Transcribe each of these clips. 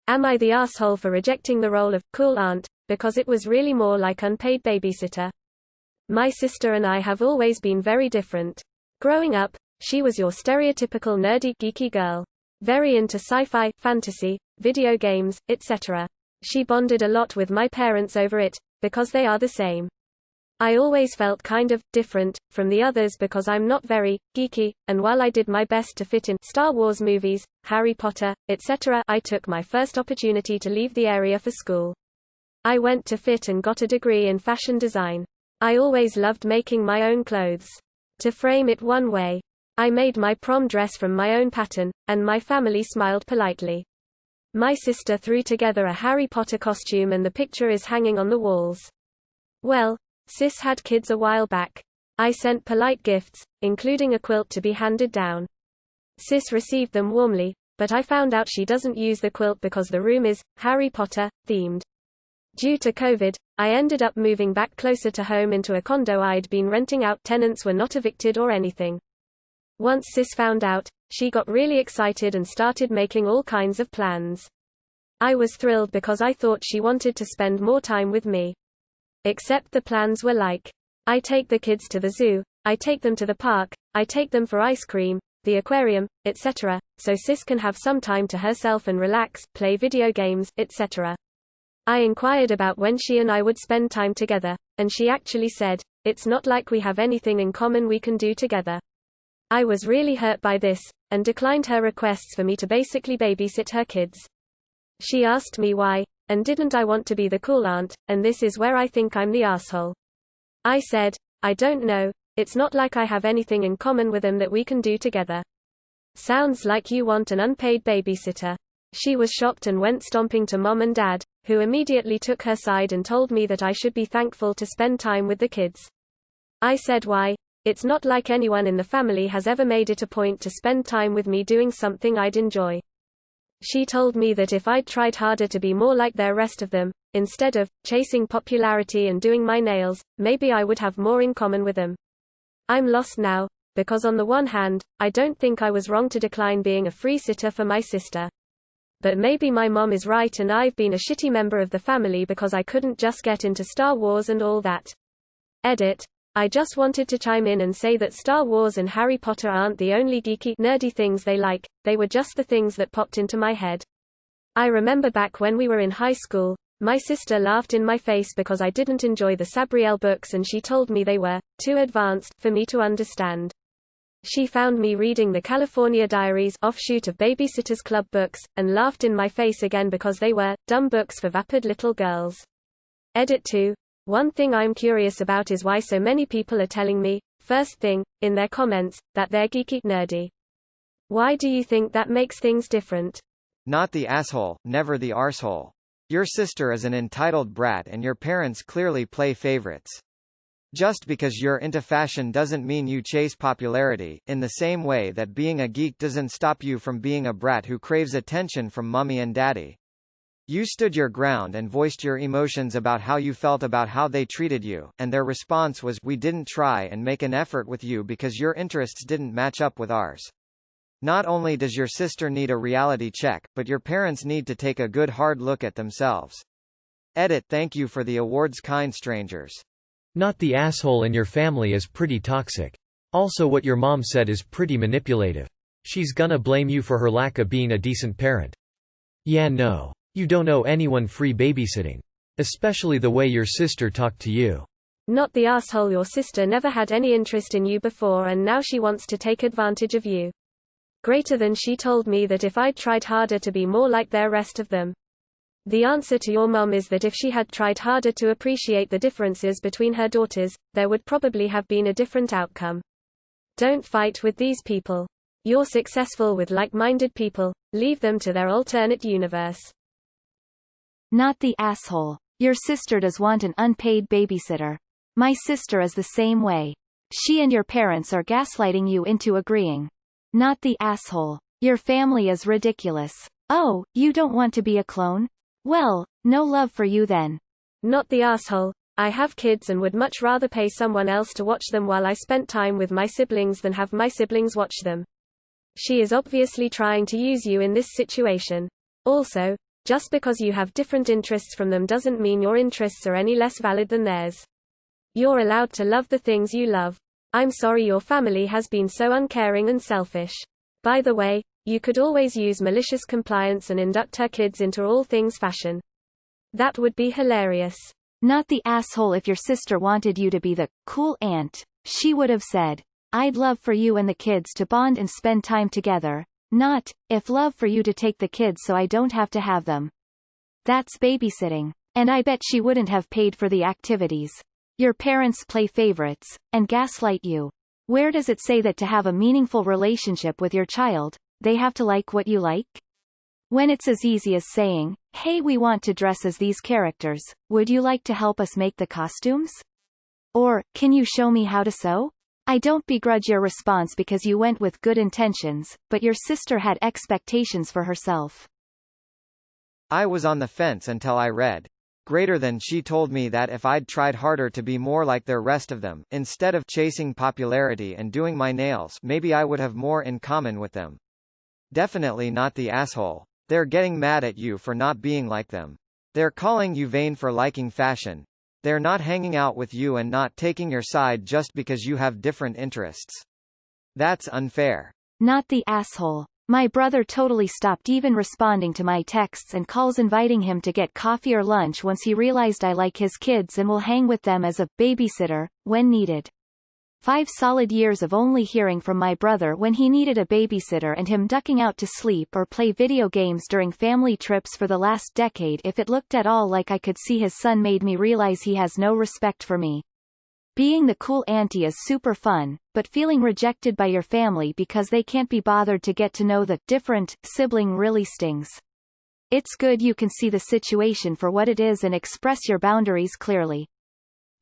Am I the asshole for rejecting the role of cool aunt, because it was really more like unpaid babysitter? My sister and I have always been very different. Growing up, she was your stereotypical nerdy, geeky girl. Very into sci-fi, fantasy, video games, etc. She bonded a lot with my parents over it, because they are the same. I always felt kind of different from the others because I'm not very geeky, and while I did my best to fit in Star Wars movies, Harry Potter, etc., I took my first opportunity to leave the area for school. I went to FIT and got a degree in fashion design. I always loved making my own clothes. To frame it one way, I made my prom dress from my own pattern, and my family smiled politely. My sister threw together a Harry Potter costume and the picture is hanging on the walls. Well, Sis had kids a while back. I sent polite gifts, including a quilt to be handed down. Sis received them warmly, but I found out she doesn't use the quilt because the room is Harry Potter themed. Due to COVID, I ended up moving back closer to home into a condo I'd been renting out. Tenants were not evicted or anything. Once Sis found out, she got really excited and started making all kinds of plans. I was thrilled because I thought she wanted to spend more time with me. Except the plans were like, I take the kids to the zoo, I take them to the park, I take them for ice cream, the aquarium, etc., so Sis can have some time to herself and relax, play video games, etc. I inquired about when she and I would spend time together, and she actually said, it's not like we have anything in common we can do together. I was really hurt by this, and declined her requests for me to basically babysit her kids. She asked me why, and didn't I want to be the cool aunt, and this is where I think I'm the asshole. I said, I don't know, it's not like I have anything in common with them that we can do together. Sounds like you want an unpaid babysitter. She was shocked and went stomping to Mom and Dad, who immediately took her side and told me that I should be thankful to spend time with the kids. I said why? It's not like anyone in the family has ever made it a point to spend time with me doing something I'd enjoy. She told me that if I'd tried harder to be more like the rest of them, instead of chasing popularity and doing my nails, maybe I would have more in common with them. I'm lost now, because on the one hand, I don't think I was wrong to decline being a free sitter for my sister. But maybe my mom is right and I've been a shitty member of the family because I couldn't just get into Star Wars and all that. Edit. I just wanted to chime in and say that Star Wars and Harry Potter aren't the only geeky, nerdy things they like, they were just the things that popped into my head. I remember back when we were in high school, my sister laughed in my face because I didn't enjoy the Sabriel books and she told me they were too advanced for me to understand. She found me reading the California Diaries, offshoot of Babysitter's Club books, and laughed in my face again because they were dumb books for vapid little girls. Edit 2. One thing I'm curious about is why so many people are telling me, first thing, in their comments, that they're geeky, nerdy. Why do you think that makes things different? Not the asshole, never the arsehole. Your sister is an entitled brat and your parents clearly play favorites. Just because you're into fashion doesn't mean you chase popularity, in the same way that being a geek doesn't stop you from being a brat who craves attention from mommy and daddy. You stood your ground and voiced your emotions about how you felt about how they treated you, and their response was, we didn't try and make an effort with you because your interests didn't match up with ours. Not only does your sister need a reality check, but your parents need to take a good hard look at themselves. Edit. Thank you for the awards, kind strangers. Not the asshole in your family is pretty toxic. Also, what your mom said is pretty manipulative. She's gonna blame you for her lack of being a decent parent. Yeah, no. You don't owe anyone free babysitting. Especially the way your sister talked to you. Not the asshole. Your sister never had any interest in you before and now she wants to take advantage of you. Greater than she told me that if I'd tried harder to be more like the rest of them. The answer to your mom is that if she had tried harder to appreciate the differences between her daughters, there would probably have been a different outcome. Don't fight with these people. You're successful with like-minded people, leave them to their alternate universe. Not the asshole. Your sister does want an unpaid babysitter. My sister is the same way. She and your parents are gaslighting you into agreeing. Not the asshole. Your family is ridiculous. Oh, you don't want to be a clone? Well, no love for you then. Not the asshole. I have kids and would much rather pay someone else to watch them while I spent time with my siblings than have my siblings watch them. She is obviously trying to use you in this situation. Also, Just because you have different interests from them doesn't mean your interests are any less valid than theirs. You're allowed to love the things you love. I'm sorry your family has been so uncaring and selfish. By the way, you could always use malicious compliance and induct her kids into all things fashion. That would be hilarious. Not the asshole. If your sister wanted you to be the cool aunt, she would have said, I'd love for you and the kids to bond and spend time together. Not, if love for you to take the kids so I don't have to have them. That's babysitting. And I bet she wouldn't have paid for the activities. Your parents play favorites, and gaslight you. Where does it say that to have a meaningful relationship with your child, they have to like what you like? When it's as easy as saying, hey, we want to dress as these characters, would you like to help us make the costumes? Or, can you show me how to sew? I don't begrudge your response because you went with good intentions, but your sister had expectations for herself. I was on the fence until I read. Greater than she told me that if I'd tried harder to be more like the rest of them, instead of chasing popularity and doing my nails, maybe I would have more in common with them. Definitely not the asshole. They're getting mad at you for not being like them. They're calling you vain for liking fashion. They're not hanging out with you and not taking your side just because you have different interests. That's unfair. Not the asshole. My brother totally stopped even responding to my texts and calls inviting him to get coffee or lunch once he realized I like his kids and will hang with them as a babysitter, when needed. 5 solid years of only hearing from my brother when he needed a babysitter and him ducking out to sleep or play video games during family trips for the last decade. If it looked at all like I could see his son made me realize he has no respect for me. Being the cool auntie is super fun, but feeling rejected by your family because they can't be bothered to get to know the different sibling really stings. It's good you can see the situation for what it is and express your boundaries clearly.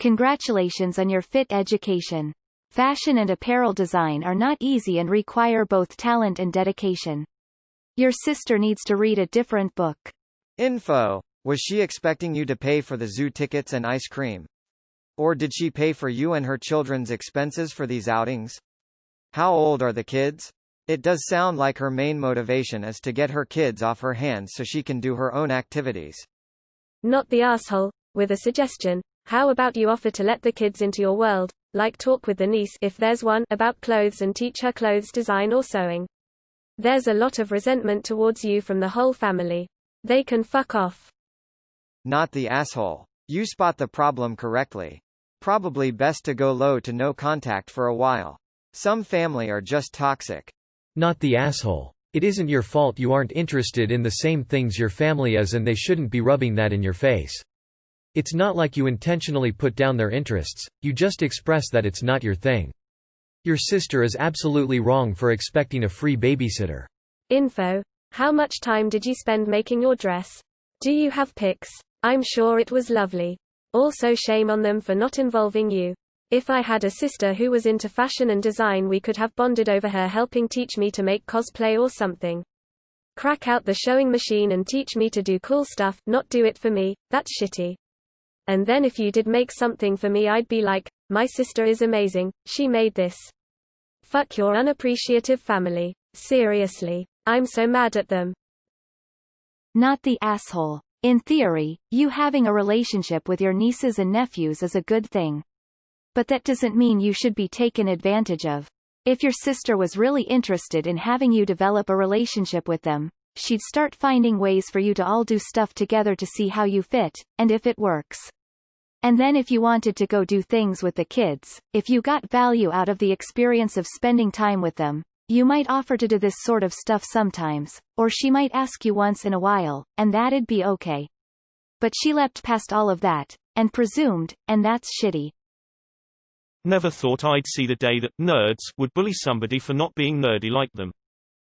Congratulations on your fit education. Fashion and apparel design are not easy and require both talent and dedication. Your sister needs to read a different book. Info. Was she expecting you to pay for the zoo tickets and ice cream? Or did she pay for you and her children's expenses for these outings? How old are the kids? It does sound like her main motivation is to get her kids off her hands so she can do her own activities. Not the asshole. With a suggestion, how about you offer to let the kids into your world, like talk with the niece if there's one about clothes and teach her clothes design or sewing. There's a lot of resentment towards you from the whole family. They can fuck off. Not the asshole. You spot the problem correctly. Probably best to go low to no contact for a while. Some family are just toxic. Not the asshole. It isn't your fault you aren't interested in the same things your family is, and they shouldn't be rubbing that in your face. It's not like you intentionally put down their interests, you just express that it's not your thing. Your sister is absolutely wrong for expecting a free babysitter. Info. How much time did you spend making your dress? Do you have pics? I'm sure it was lovely. Also shame on them for not involving you. If I had a sister who was into fashion and design, we could have bonded over her helping teach me to make cosplay or something. Crack out the sewing machine and teach me to do cool stuff, not do it for me. That's shitty. And then if you did make something for me, I'd be like, my sister is amazing, she made this. Fuck your unappreciative family. Seriously. I'm so mad at them. Not the asshole. In theory, you having a relationship with your nieces and nephews is a good thing. But that doesn't mean you should be taken advantage of. If your sister was really interested in having you develop a relationship with them, she'd start finding ways for you to all do stuff together to see how you fit, and if it works. And then if you wanted to go do things with the kids, if you got value out of the experience of spending time with them, you might offer to do this sort of stuff sometimes, or she might ask you once in a while, and that'd be okay. But she leapt past all of that, and presumed, and that's shitty. Never thought I'd see the day that nerds would bully somebody for not being nerdy like them.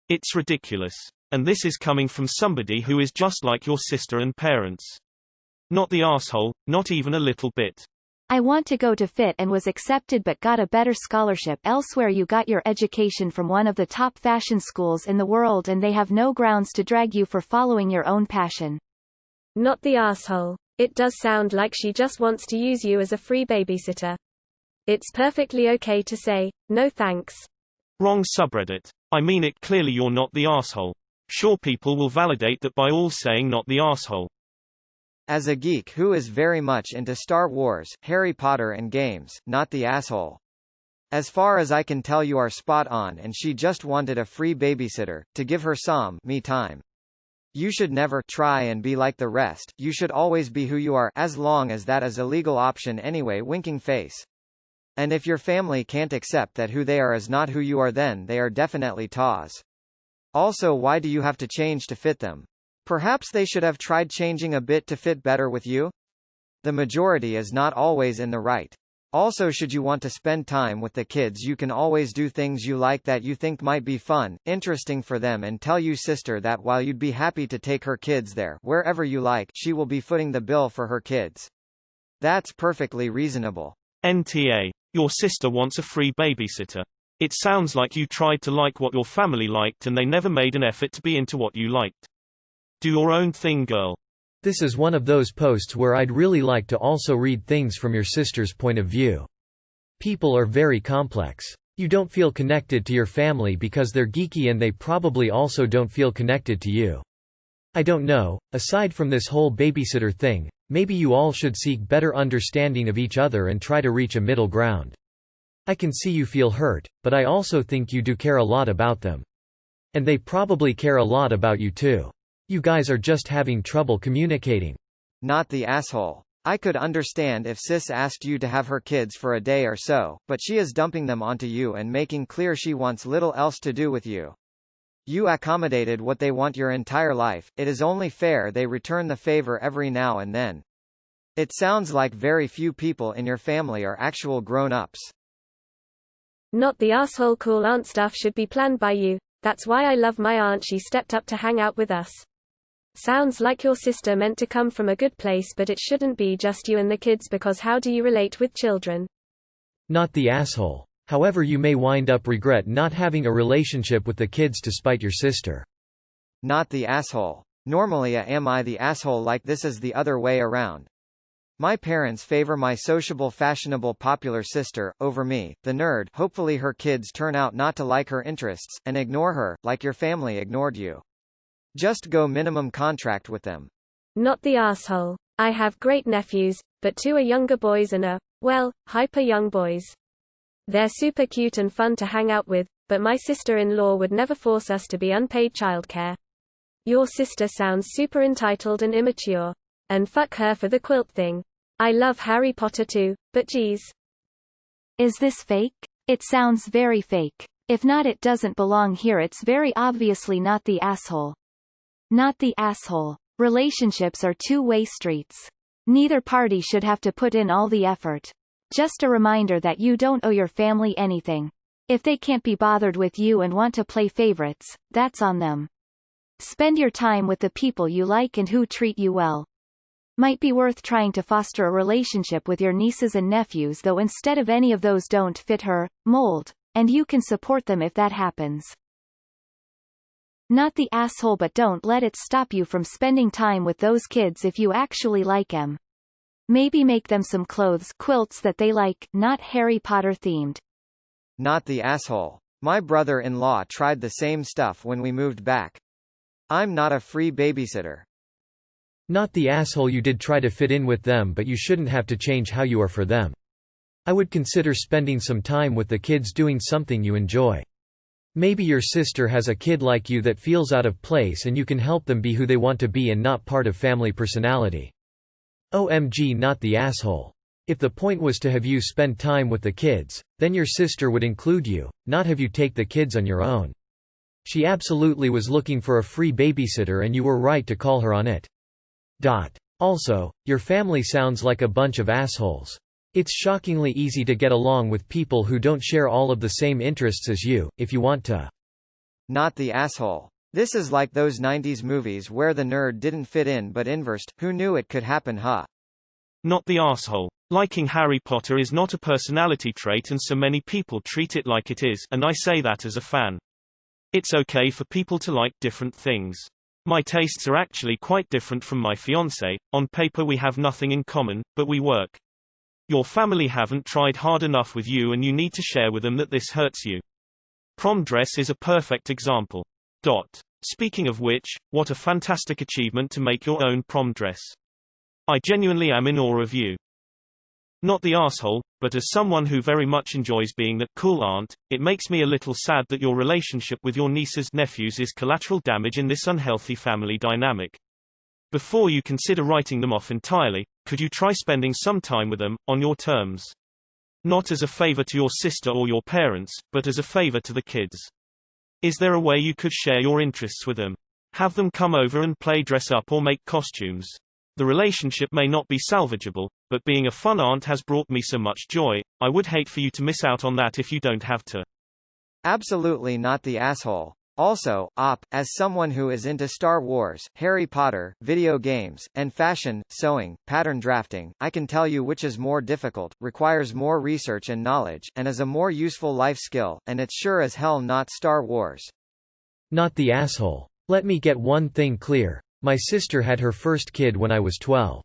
It's ridiculous. And this is coming from somebody who is just like your sister and parents. Not the asshole, not even a little bit. I want to go to FIT and was accepted but got a better scholarship elsewhere. You got your education from one of the top fashion schools in the world and they have no grounds to drag you for following your own passion. Not the asshole. It does sound like she just wants to use you as a free babysitter. It's perfectly okay to say, no thanks. Wrong subreddit. I mean it, clearly you're not the asshole. Sure, people will validate that by all saying not the asshole. As a geek who is very much into Star Wars, Harry Potter and games, not the asshole. As far as I can tell, you are spot on, and she just wanted a free babysitter, to give her some me time. You should never try and be like the rest, you should always be who you are, as long as that is a legal option anyway. Winking face. And if your family can't accept that who they are is not who you are, then they are definitely TOS. Also, why do you have to change to fit them? Perhaps they should have tried changing a bit to fit better with you? The majority is not always in the right. Also, should you want to spend time with the kids, you can always do things you like that you think might be fun, interesting for them, and tell your sister that while you'd be happy to take her kids there, wherever you like, she will be footing the bill for her kids. That's perfectly reasonable. NTA. Your sister wants a free babysitter. It sounds like you tried to like what your family liked and they never made an effort to be into what you liked. Do your own thing, girl. This is one of those posts where I'd really like to also read things from your sister's point of view. People are very complex. You don't feel connected to your family because they're geeky, and they probably also don't feel connected to you. I don't know, aside from this whole babysitter thing, maybe you all should seek better understanding of each other and try to reach a middle ground. I can see you feel hurt, but I also think you do care a lot about them. And they probably care a lot about you too. You guys are just having trouble communicating. Not the asshole. I could understand if sis asked you to have her kids for a day or so, but she is dumping them onto you and making clear she wants little else to do with you. You accommodated what they want your entire life, it is only fair they return the favor every now and then. It sounds like very few people in your family are actual grown-ups. Not the asshole. Cool aunt stuff should be planned by you. That's why I love my aunt, she stepped up to hang out with us. Sounds like your sister meant to come from a good place, but it shouldn't be just you and the kids, because how do you relate with children? Not the asshole. However, you may wind up regret not having a relationship with the kids to spite your sister. Not the asshole. Normally am I the asshole? Like this is the other way around. My parents favor my sociable, fashionable, popular sister, over me, the nerd. Hopefully her kids turn out not to like her interests, and ignore her, like your family ignored you. Just go minimum contract with them. Not the asshole. I have great nephews, but 2 are younger boys and well, hyper young boys. They're super cute and fun to hang out with, but my sister-in-law would never force us to be unpaid childcare. Your sister sounds super entitled and immature. And fuck her for the quilt thing. I love Harry Potter too, but geez. Is this fake? It sounds very fake. If not, it doesn't belong here. It's very obviously not the asshole. Not the asshole. Relationships are two-way streets. Neither party should have to put in all the effort. Just a reminder that you don't owe your family anything. If they can't be bothered with you and want to play favorites, that's on them. Spend your time with the people you like and who treat you well. Might be worth trying to foster a relationship with your nieces and nephews, though instead of any of those don't fit her mold, and you can support them if that happens. Not the asshole, but don't let it stop you from spending time with those kids if you actually like them. Maybe make them some quilts that they like, not Harry Potter themed. Not the asshole. My brother-in-law tried the same stuff when we moved back. I'm not a free babysitter. Not the asshole. You did try to fit in with them, but you shouldn't have to change how you are for them. I would consider spending some time with the kids doing something you enjoy. Maybe your sister has a kid like you that feels out of place, and you can help them be who they want to be and not part of family personality. OMG, not the asshole. If the point was to have you spend time with the kids, then your sister would include you, not have you take the kids on your own. She absolutely was looking for a free babysitter, and you were right to call her on it. Also, your family sounds like a bunch of assholes. It's shockingly easy to get along with people who don't share all of the same interests as you, if you want to. Not the asshole. This is like those 90s movies where the nerd didn't fit in but inversed. Who knew it could happen, huh? Not the asshole. Liking Harry Potter is not a personality trait, and so many people treat it like it is, and I say that as a fan. It's okay for people to like different things. My tastes are actually quite different from my fiancé. On paper we have nothing in common, but we work. Your family haven't tried hard enough with you, and you need to share with them that this hurts you. Prom dress is a perfect example. Speaking of which, what a fantastic achievement to make your own prom dress. I genuinely am in awe of you. Not the asshole, but as someone who very much enjoys being that cool aunt, it makes me a little sad that your relationship with your nieces nephews is collateral damage in this unhealthy family dynamic. Before you consider writing them off entirely, could you try spending some time with them, on your terms? Not as a favor to your sister or your parents, but as a favor to the kids. Is there a way you could share your interests with them? Have them come over and play dress up or make costumes. The relationship may not be salvageable, but being a fun aunt has brought me so much joy. I would hate for you to miss out on that if you don't have to. Absolutely not the asshole. Also, as someone who is into Star Wars, Harry Potter, video games, and fashion, sewing, pattern drafting, I can tell you which is more difficult, requires more research and knowledge, and is a more useful life skill, and it's sure as hell not Star Wars. Not the asshole. Let me get one thing clear. My sister had her first kid when I was 12.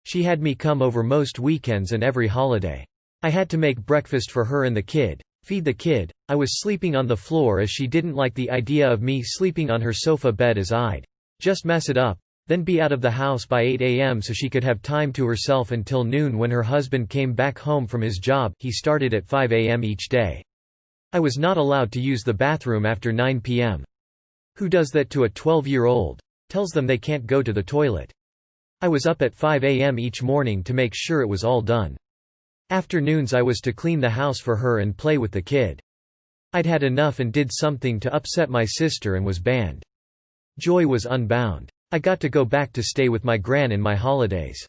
She had me come over most weekends and every holiday. I had to make breakfast for her and the kid, feed the kid. I was sleeping on the floor as she didn't like the idea of me sleeping on her sofa bed as I'd just mess it up, then be out of the house by 8 a.m. so she could have time to herself until noon when her husband came back home from his job. He started at 5 a.m. each day. I was not allowed to use the bathroom after 9 p.m. Who does that to a 12-year-old? Tells them they can't go to the toilet. I was up at 5 a.m. each morning to make sure it was all done. Afternoons I was to clean the house for her and play with the kid. I'd had enough and did something to upset my sister and was banned. Joy was unbound. I got to go back to stay with my gran in my holidays.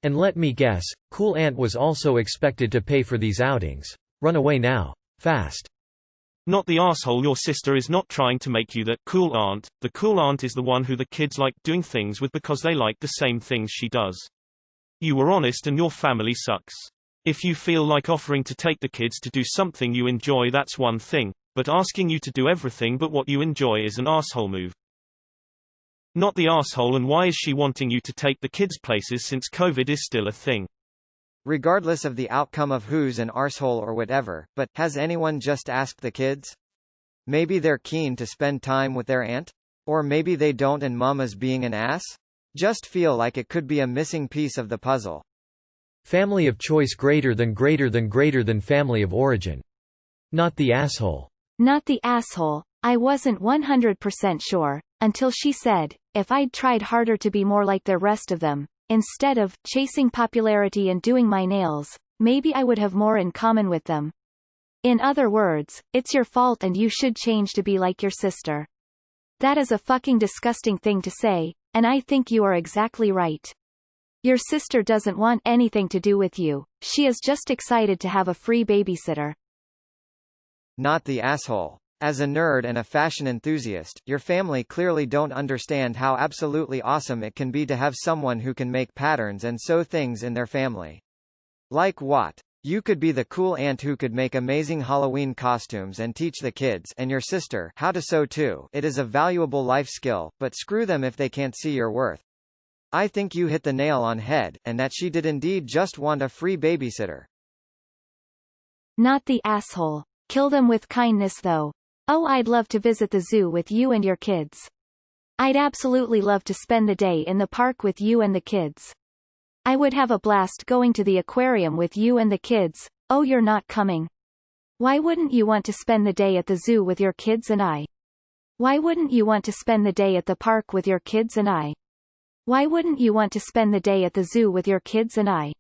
And let me guess, cool aunt was also expected to pay for these outings. Run away now. Fast. Not the asshole. Your sister is not trying to make you that cool aunt. The cool aunt is the one who the kids like doing things with because they like the same things she does. You were honest and your family sucks. If you feel like offering to take the kids to do something you enjoy, that's one thing, but asking you to do everything but what you enjoy is an asshole move. Not the asshole. And why is she wanting you to take the kids places since COVID is still a thing? Regardless of the outcome of who's an arsehole or whatever, but has anyone just asked the kids? Maybe they're keen to spend time with their aunt? Or maybe they don't and mom is being an ass? Just feel like it could be a missing piece of the puzzle. Family of choice greater than family of origin. Not the asshole. Not the asshole. I wasn't 100% sure, until she said, if I'd tried harder to be more like the rest of them, instead of chasing popularity and doing my nails, maybe I would have more in common with them. In other words, it's your fault and you should change to be like your sister. That is a fucking disgusting thing to say, and I think you are exactly right. Your sister doesn't want anything to do with you, she is just excited to have a free babysitter. Not the asshole. As a nerd and a fashion enthusiast, your family clearly don't understand how absolutely awesome it can be to have someone who can make patterns and sew things in their family. Like what? You could be the cool aunt who could make amazing Halloween costumes and teach the kids and your sister how to sew too. It is a valuable life skill, but screw them if they can't see your worth. I think you hit the nail on head, and that she did indeed just want a free babysitter. Not the asshole. Kill them with kindness though. Oh, I'd love to visit the zoo with you and your kids. I'd absolutely love to spend the day in the park with you and the kids. I would have a blast going to the aquarium with you and the kids. Oh, you're not coming. Why wouldn't you want to spend the day at the zoo with your kids and I? Why wouldn't you want to spend the day at the park with your kids and I? Why wouldn't you want to spend the day at the zoo with your kids and I?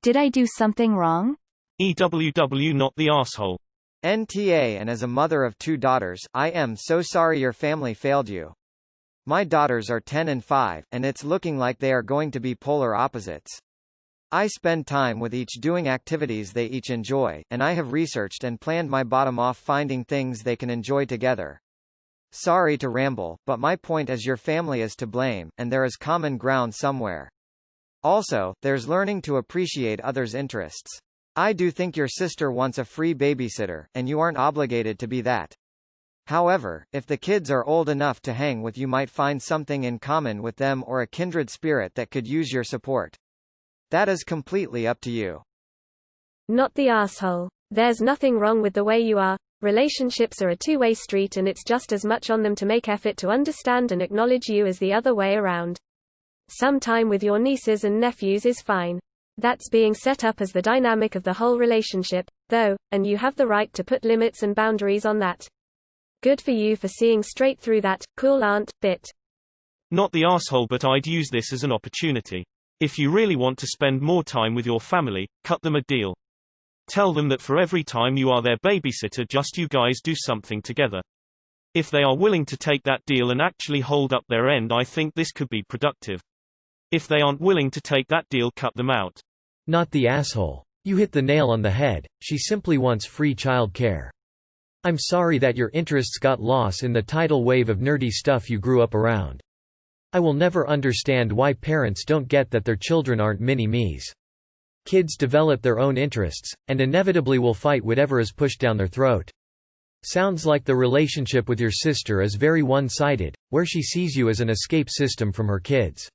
Did I do something wrong? EWW. Not the asshole. NTA. And as a mother of 2 daughters, I am so sorry your family failed you. My daughters are 10 and 5, and it's looking like they are going to be polar opposites. I spend time with each doing activities they each enjoy, and I have researched and planned my bottom off finding things they can enjoy together. Sorry to ramble, but my point is your family is to blame, and there is common ground somewhere. Also, there's learning to appreciate others' interests. I do think your sister wants a free babysitter, and you aren't obligated to be that. However, if the kids are old enough to hang with, you might find something in common with them or a kindred spirit that could use your support. That is completely up to you. Not the asshole. There's nothing wrong with the way you are. Relationships are a two-way street, and it's just as much on them to make effort to understand and acknowledge you as the other way around. Some time with your nieces and nephews is fine. That's being set up as the dynamic of the whole relationship, though, and you have the right to put limits and boundaries on that. Good for you for seeing straight through that cool aunt bit. Not the asshole, but I'd use this as an opportunity. If you really want to spend more time with your family, cut them a deal. Tell them that for every time you are their babysitter, just you guys do something together. If they are willing to take that deal and actually hold up their end, I think this could be productive. If they aren't willing to take that deal, cut them out. Not the asshole. You hit the nail on the head. She simply wants free child care. I'm sorry that your interests got lost in the tidal wave of nerdy stuff you grew up around. I will never understand why parents don't get that their children aren't mini-me's. Kids develop their own interests, and inevitably will fight whatever is pushed down their throat. Sounds like the relationship with your sister is very one-sided, where she sees you as an escape system from her kids.